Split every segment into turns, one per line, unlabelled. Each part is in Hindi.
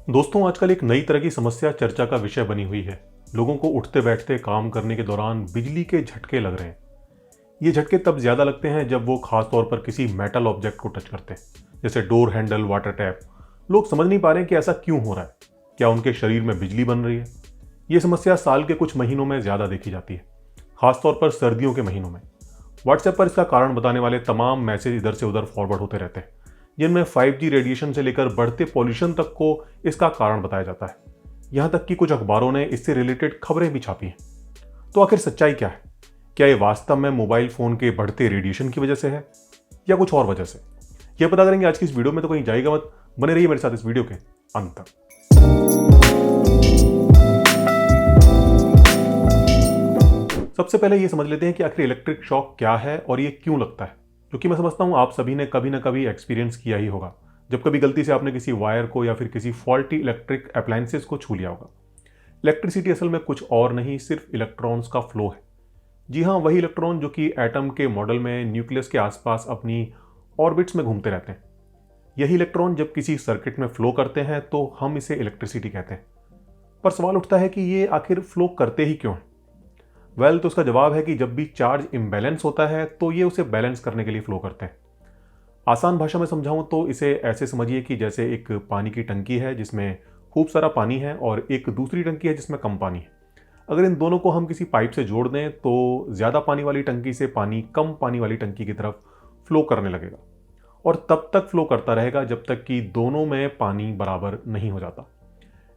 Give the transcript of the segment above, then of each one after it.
दोस्तों, आजकल एक नई तरह की समस्या चर्चा का विषय बनी हुई है। लोगों को उठते बैठते काम करने के दौरान बिजली के झटके लग रहे हैं। ये झटके तब ज्यादा लगते हैं जब वो खास तौर पर किसी मेटल ऑब्जेक्ट को टच करते हैं, जैसे डोर हैंडल, वाटर टैप। लोग समझ नहीं पा रहे हैं कि ऐसा क्यों हो रहा है। क्या उनके शरीर में बिजली बन रही है? ये समस्या साल के कुछ महीनों में ज्यादा देखी जाती है, खासतौर पर सर्दियों के महीनों में। व्हाट्सएप पर इसका कारण बताने वाले तमाम मैसेज इधर से उधर फॉरवर्ड होते रहते हैं, जिनमें 5G रेडिएशन से लेकर बढ़ते पॉल्यूशन तक को इसका कारण बताया जाता है। यहां तक कि कुछ अखबारों ने इससे रिलेटेड खबरें भी छापी हैं। तो आखिर सच्चाई क्या है? क्या ये वास्तव में मोबाइल फोन के बढ़ते रेडिएशन की वजह से है या कुछ और वजह से? यह पता करेंगे आज की इस वीडियो में, तो कहीं जाइएगा मत, बने रहिए मेरे साथ इस वीडियो के अंत तक। सबसे पहले ये समझ लेते हैं कि आखिर इलेक्ट्रिक शॉक क्या है और ये क्यों लगता है, जो कि मैं समझता हूं आप सभी ने कभी ना कभी एक्सपीरियंस किया ही होगा, जब कभी गलती से आपने किसी वायर को या फिर किसी फॉल्टी इलेक्ट्रिक अप्लायंसेस को छू लिया होगा। इलेक्ट्रिसिटी असल में कुछ और नहीं, सिर्फ इलेक्ट्रॉन्स का फ्लो है। जी हाँ, वही इलेक्ट्रॉन जो कि एटम के मॉडल में न्यूक्लियस के आसपास अपनी ऑर्बिट्स में घूमते रहते हैं। यही इलेक्ट्रॉन जब किसी सर्किट में फ्लो करते हैं तो हम इसे इलेक्ट्रिसिटी कहते हैं। पर सवाल उठता है कि ये आखिर फ्लो करते ही क्यों है? तो उसका जवाब है कि जब भी चार्ज इम्बैलेंस होता है तो ये उसे बैलेंस करने के लिए फ्लो करते हैं। आसान भाषा में समझाऊं तो इसे ऐसे समझिए कि जैसे एक पानी की टंकी है जिसमें खूब सारा पानी है और एक दूसरी टंकी है जिसमें कम पानी है। अगर इन दोनों को हम किसी पाइप से जोड़ दें तो ज़्यादा पानी वाली टंकी से पानी कम पानी वाली टंकी की तरफ फ्लो करने लगेगा, और तब तक फ्लो करता रहेगा जब तक कि दोनों में पानी बराबर नहीं हो जाता।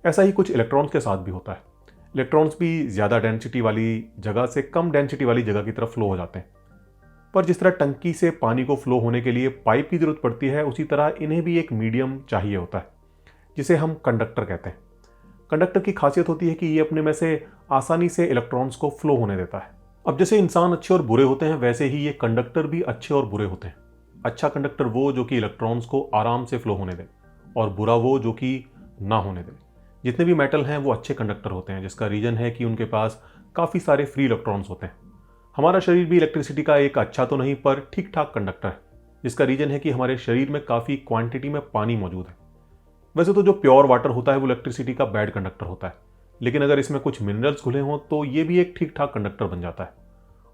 ऐसा ही कुछ इलेक्ट्रॉन्स के साथ भी होता है। इलेक्ट्रॉन्स भी ज़्यादा डेंसिटी वाली जगह से कम डेंसिटी वाली जगह की तरफ फ्लो हो जाते हैं। पर जिस तरह टंकी से पानी को फ्लो होने के लिए पाइप की जरूरत पड़ती है, उसी तरह इन्हें भी एक मीडियम चाहिए होता है, जिसे हम कंडक्टर कहते हैं। कंडक्टर की खासियत होती है कि ये अपने में से आसानी से इलेक्ट्रॉन्स को फ्लो होने देता है। अब जैसे इंसान अच्छे और बुरे होते हैं, वैसे ही ये कंडक्टर भी अच्छे और बुरे होते हैं। अच्छा कंडक्टर वो जो कि इलेक्ट्रॉन्स को आराम से फ्लो होने दे, और बुरा वो जो कि ना होने दे। जितने भी मेटल हैं वो अच्छे कंडक्टर होते हैं, जिसका रीजन है कि उनके पास काफ़ी सारे फ्री इलेक्ट्रॉन्स होते हैं। हमारा शरीर भी इलेक्ट्रिसिटी का एक अच्छा तो नहीं पर ठीक ठाक कंडक्टर है, जिसका रीजन है कि हमारे शरीर में काफ़ी क्वांटिटी में पानी मौजूद है। वैसे तो जो प्योर वाटर होता है वो इलेक्ट्रिसिटी का बैड कंडक्टर होता है, लेकिन अगर इसमें कुछ मिनरल्स घुले हों तो ये भी एक ठीक ठाक कंडक्टर बन जाता है।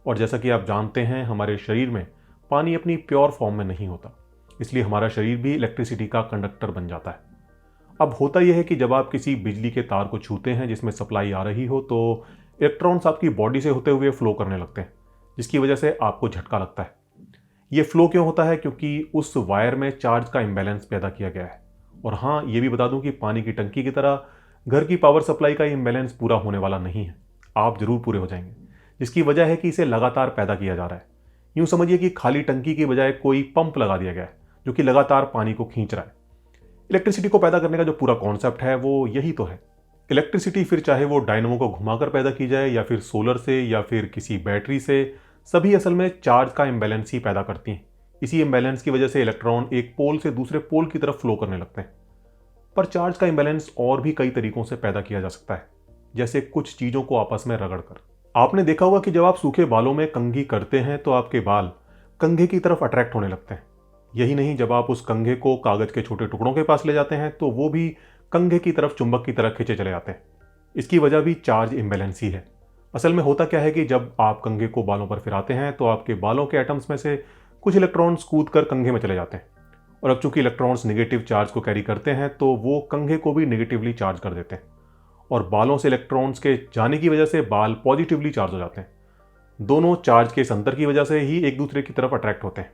और जैसा कि आप जानते हैं, हमारे शरीर में पानी अपनी प्योर फॉर्म में नहीं होता, इसलिए हमारा शरीर भी इलेक्ट्रिसिटी का कंडक्टर बन जाता है। अब होता यह है कि जब आप किसी बिजली के तार को छूते हैं जिसमें सप्लाई आ रही हो, तो इलेक्ट्रॉन्स आपकी बॉडी से होते हुए फ्लो करने लगते हैं, जिसकी वजह से आपको झटका लगता है। ये फ्लो क्यों होता है? क्योंकि उस वायर में चार्ज का इम्बैलेंस पैदा किया गया है। और हाँ, ये भी बता दूं कि पानी की टंकी की तरह घर की पावर सप्लाई का इम्बैलेंस पूरा होने वाला नहीं है। आप जरूर पूरे हो जाएंगे, जिसकी वजह है कि इसे लगातार पैदा किया जा रहा है। यूं समझिए कि खाली टंकी की बजाय कोई पंप लगा दिया गया है जो कि लगातार पानी को खींच रहा है। इलेक्ट्रिसिटी को पैदा करने का जो पूरा कॉन्सेप्ट है वो यही तो है। इलेक्ट्रिसिटी फिर चाहे वो डायनमो को घुमाकर पैदा की जाए या फिर सोलर से या फिर किसी बैटरी से, सभी असल में चार्ज का इम्बैलेंस ही पैदा करती हैं। इसी इम्बैलेंस की वजह से इलेक्ट्रॉन एक पोल से दूसरे पोल की तरफ फ्लो करने लगते हैं। पर चार्ज का इम्बैलेंस और भी कई तरीकों से पैदा किया जा सकता है, जैसे कुछ चीजों को आपस में रगड़कर। आपने देखा होगा कि जब आप सूखे बालों में कंघी करते हैं तो आपके बाल कंघे की तरफ अट्रैक्ट होने लगते हैं। यही नहीं, जब आप उस कंघे को कागज के छोटे टुकड़ों के पास ले जाते हैं तो वो भी कंघे की तरफ चुंबक की तरह खींचे चले जाते हैं। इसकी वजह भी चार्ज इम्बैलेंस ही है। असल में होता क्या है कि जब आप कंघे को बालों पर फिराते हैं तो आपके बालों के एटम्स में से कुछ इलेक्ट्रॉन्स कूद कर कंघे में चले जाते हैं, और अब चूंकि इलेक्ट्रॉन्स नेगेटिव चार्ज को कैरी करते हैं तो वो कंघे को भी नेगेटिवली चार्ज कर देते हैं, और बालों से इलेक्ट्रॉन्स के जाने की वजह से बाल पॉजिटिवली चार्ज हो जाते हैं। दोनों चार्ज के इस अंतर की वजह से ही एक दूसरे की तरफ अट्रैक्ट होते हैं।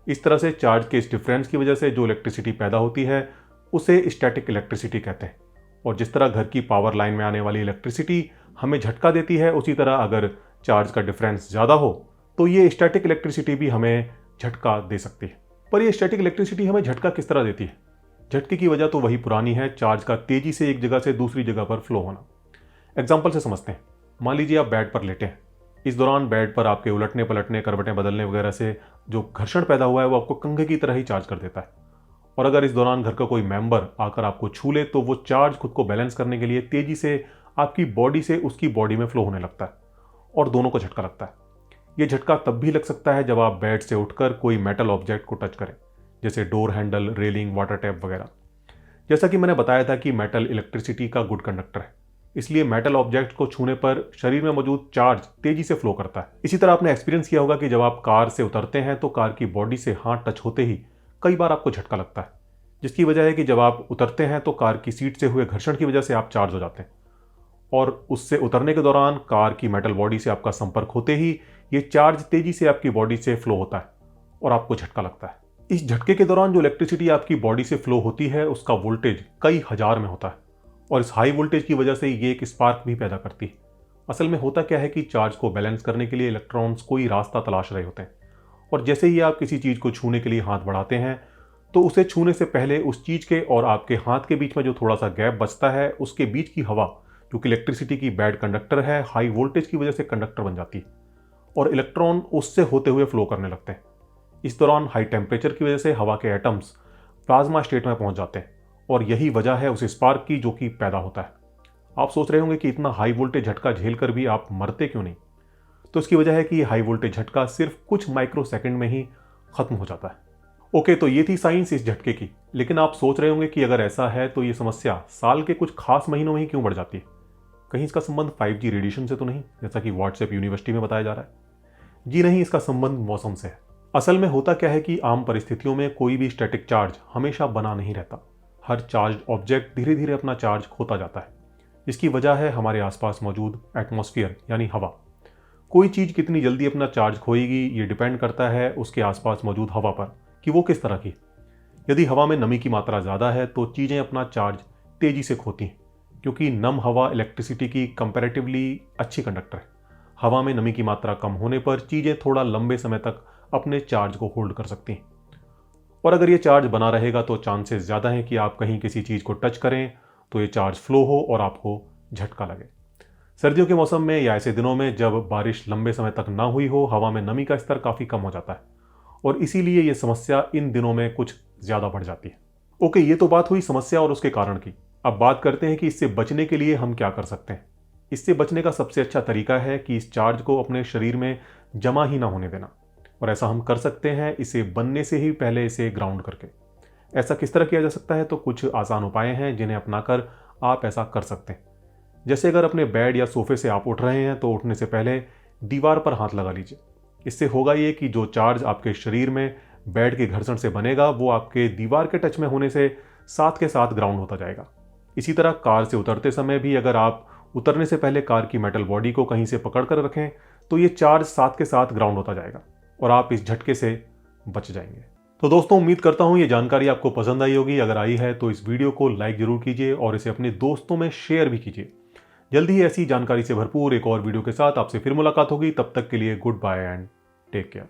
इस तरह से चार्ज के इस डिफरेंस की वजह से जो इलेक्ट्रिसिटी पैदा होती है उसे स्टैटिक इलेक्ट्रिसिटी कहते हैं। और जिस तरह घर की पावर लाइन में आने वाली इलेक्ट्रिसिटी हमें झटका देती है, उसी तरह अगर चार्ज का डिफरेंस ज़्यादा हो तो ये स्टैटिक इलेक्ट्रिसिटी भी हमें झटका दे सकती है। पर ये स्टैटिक इलेक्ट्रिसिटी हमें झटका किस तरह देती है? झटके की वजह तो वही पुरानी है, चार्ज का तेजी से एक जगह से दूसरी जगह पर फ्लो होना। एग्जाम्पल से समझते हैं। मान लीजिए आप बेड पर लेटे हैं। इस दौरान बेड पर आपके उलटने पलटने, करवटें बदलने वगैरह से जो घर्षण पैदा हुआ है वो आपको कंघे की तरह ही चार्ज कर देता है। और अगर इस दौरान घर का कोई मेंबर आकर आपको छू ले तो वो चार्ज खुद को बैलेंस करने के लिए तेजी से आपकी बॉडी से उसकी बॉडी में फ्लो होने लगता है, और दोनों को झटका लगता है। ये झटका तब भी लग सकता है जब आप बेड से उठकर कोई मेटल ऑब्जेक्ट को टच करें, जैसे door handle, railing, water tap वगैरह। जैसा कि मैंने बताया था कि मेटल इलेक्ट्रिसिटी का गुड कंडक्टर है, इसलिए मेटल ऑब्जेक्ट को छूने पर शरीर में मौजूद चार्ज तेजी से फ्लो करता है। इसी तरह आपने एक्सपीरियंस किया होगा कि जब आप कार से उतरते हैं तो कार की बॉडी से हाथ टच होते ही कई बार आपको झटका लगता है, जिसकी वजह है कि जब आप उतरते हैं तो कार की सीट से हुए घर्षण की वजह से आप चार्ज हो जाते हैं, और उससे उतरने के दौरान कार की मेटल बॉडी से आपका संपर्क होते ही ये चार्ज तेजी से आपकी बॉडी से फ्लो होता है और आपको झटका लगता है। इस झटके के दौरान जो इलेक्ट्रिसिटी आपकी बॉडी से फ्लो होती है उसका वोल्टेज कई हजार में होता है, और इस हाई वोल्टेज की वजह से ये एक स्पार्क भी पैदा करती है। असल में होता क्या है कि चार्ज को बैलेंस करने के लिए इलेक्ट्रॉन्स कोई रास्ता तलाश रहे होते हैं, और जैसे ही आप किसी चीज़ को छूने के लिए हाथ बढ़ाते हैं तो उसे छूने से पहले उस चीज़ के और आपके हाथ के बीच में जो थोड़ा सा गैप बचता है उसके बीच की हवा, जो कि इलेक्ट्रिसिटी की बैड कंडक्टर है, हाई वोल्टेज की वजह से कंडक्टर बन जाती है और इलेक्ट्रॉन उससे होते हुए फ्लो करने लगते हैं। इस दौरान हाई टेम्परेचर की वजह से हवा के एटम्स प्लाज्मा स्टेट में पहुंच जाते हैं, और यही वजह है उस स्पार्क की जो कि पैदा होता है। आप सोच रहे होंगे कि इतना हाई वोल्टेज झटका झेलकर भी आप मरते क्यों नहीं? तो इसकी वजह है कि हाई वोल्टेज झटका सिर्फ कुछ माइक्रो सेकंड में ही खत्म हो जाता है। ओके, तो ये थी साइंस इस झटके की, लेकिन आप सोच रहे होंगे कि अगर ऐसा है तो ये समस्या साल के कुछ खास महीनों में ही क्यों बढ़ जाती है? कहीं इसका संबंध 5G रेडिएशन से तो नहीं, जैसा कि व्हाट्सएप यूनिवर्सिटी में बताया जा रहा है? जी नहीं, इसका संबंध मौसम से है। असल में होता क्या है कि आम परिस्थितियों में कोई भी स्टैटिक चार्ज हमेशा बना नहीं रहता। हर चार्ज ऑब्जेक्ट धीरे धीरे अपना चार्ज खोता जाता है। इसकी वजह है हमारे आसपास मौजूद एटमॉस्फेयर यानी हवा। कोई चीज़ कितनी जल्दी अपना चार्ज खोएगी ये डिपेंड करता है उसके आसपास मौजूद हवा पर कि वो किस तरह की। यदि हवा में नमी की मात्रा ज़्यादा है तो चीज़ें अपना चार्ज तेज़ी से खोती हैं, क्योंकि नम हवा इलेक्ट्रिसिटी की कंपैरेटिवली अच्छी कंडक्टर है। हवा में नमी की मात्रा कम होने पर चीज़ें थोड़ा लंबे समय तक अपने चार्ज को होल्ड कर सकती हैं, और अगर ये चार्ज बना रहेगा तो चांसेस ज़्यादा हैं कि आप कहीं किसी चीज़ को टच करें तो ये चार्ज फ्लो हो और आपको झटका लगे। सर्दियों के मौसम में या ऐसे दिनों में जब बारिश लंबे समय तक ना हुई हो, हवा में नमी का स्तर काफ़ी कम हो जाता है, और इसीलिए ये समस्या इन दिनों में कुछ ज़्यादा बढ़ जाती है। ओके, ये तो बात हुई समस्या और उसके कारण की। अब बात करते हैं कि इससे बचने के लिए हम क्या कर सकते हैं। इससे बचने का सबसे अच्छा तरीका है कि इस चार्ज को अपने शरीर में जमा ही ना होने देना, और ऐसा हम कर सकते हैं इसे बनने से ही पहले इसे ग्राउंड करके। ऐसा किस तरह किया जा सकता है? तो कुछ आसान उपाय हैं जिन्हें अपनाकर आप ऐसा कर सकते हैं। जैसे अगर अपने बेड या सोफे से आप उठ रहे हैं तो उठने से पहले दीवार पर हाथ लगा लीजिए। इससे होगा ये कि जो चार्ज आपके शरीर में बेड के घर्षण से बनेगा वो आपके दीवार के टच में होने से साथ के साथ ग्राउंड होता जाएगा। इसी तरह कार से उतरते समय भी अगर आप उतरने से पहले कार की मेटल बॉडी को कहीं से पकड़ कर रखें तो ये चार्ज साथ के साथ ग्राउंड होता जाएगा और आप इस झटके से बच जाएंगे। तो दोस्तों, उम्मीद करता हूं ये जानकारी आपको पसंद आई होगी। अगर आई है तो इस वीडियो को लाइक जरूर कीजिए और इसे अपने दोस्तों में शेयर भी कीजिए। जल्दी ही ऐसी जानकारी से भरपूर एक और वीडियो के साथ आपसे फिर मुलाकात होगी। तब तक के लिए goodbye and take care.